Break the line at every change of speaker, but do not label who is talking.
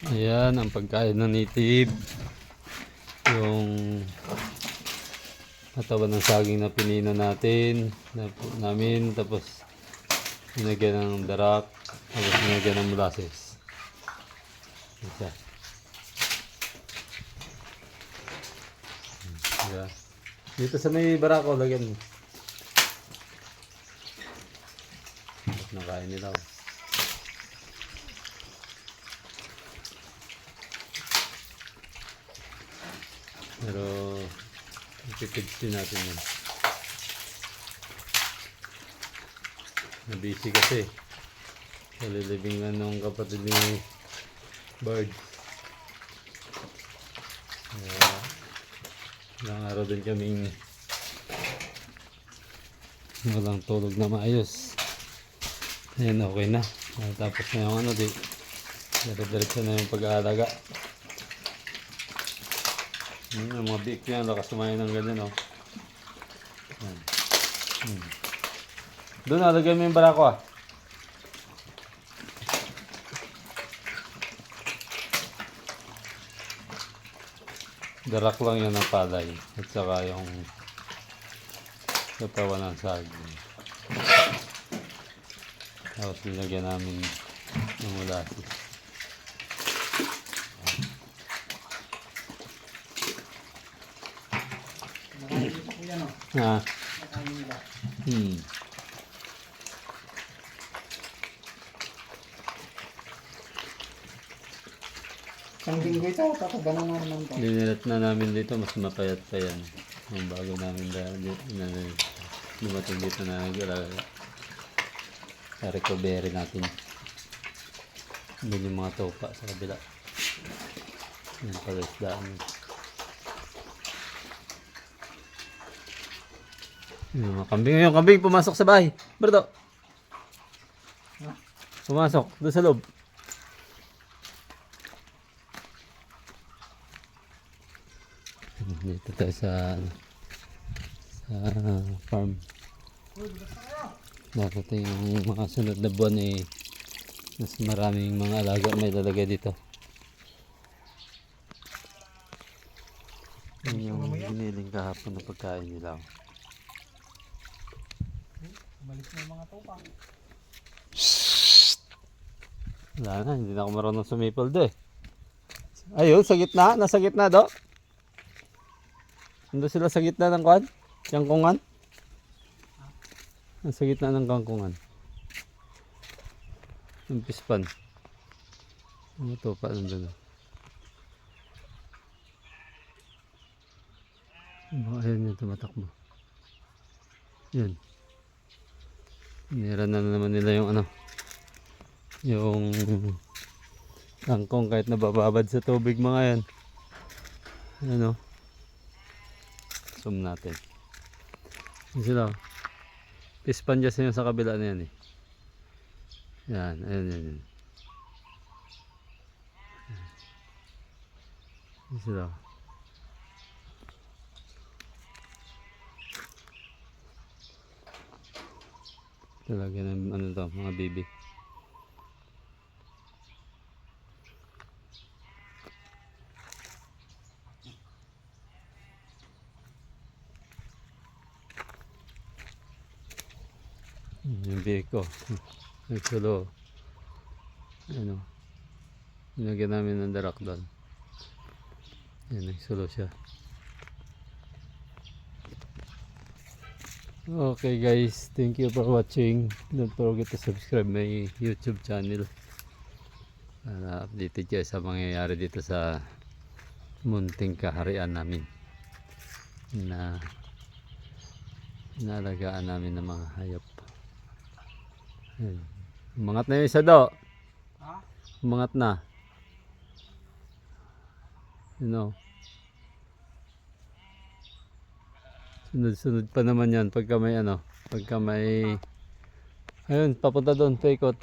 Ayan ang pagkain ng native. Yung katawan ng saging na pinino natin namin, tapos nilagyan ng darak, tapos nilagyan ng molasses. Isa. Yeah. Dito sa may barako, lagyan mo. Nakain nila. Pero ipipid din natin yun. Nabisi kasi. Kalilibingan ng kapatid ni Bird. Ilang araw din kaming walang tulog na maayos. Ayan, okay na. Tapos na yung ano, diretso na yung pag-aalaga. Yung mga big yan, lakas kumain ng ganyan, oh. Doon, nalagay mo yung barako, ah. Darak lang yan ng palay. At saka yung katawan ng saging. Tapos nilagyan namin ng molasses. Ah.
Isang linggo ito, tapos ganun nga naman ito.
Dinilat na namin dito, mas mapayat pa yan. Yung bago namin dumating dito na recovery natin. Doon yung mga topa sa kabila. Yan pala isdaan. Yung kambing pumasok sa bahay. Berto. Pumasok doon sa loob. Dito tayo sa farm. Dapat yung mga sunod na buwan mas maraming mga alaga may lalagay dito. Yung giniling kahapon na pagkain nila.
Balik na yung mga topa.
Wala na, hindi na ako marunong sumipol do eh. Ayun, sa gitna, nasa gitna do. Nandun sila sa gitna ng kwan? Kangkungan? Nasa gitna ng kangkungan. Yung pispan. Ano to pa nandun? Ayun yung tumatakbo. Yun. Nira na naman nila yung ano. Yung kangkong kahit nabababad sa tubig mga yan. Ano? Zoom natin. Yan sila. Pispan dyan yung sa kabila na yan eh. Yan, ayun. Yan sila. Talaga ng ano to, mga baby. Yung biko. Nagsulo. Ano. Nilagyan namin ng darak doon. Yan, nagsulo siya. Okay guys, thank you for watching. Don't forget to subscribe my YouTube channel. Para updated kayo sa mangyayari dito sa munting kaharian namin. Na inaalagaan namin ng mga hayop. Ayan. Umangat na yung isa do.
Ha?
Umangat na. You know. Sunod pa naman yan pagka may ano. Pagka may... Ayun, papunta doon, paikot.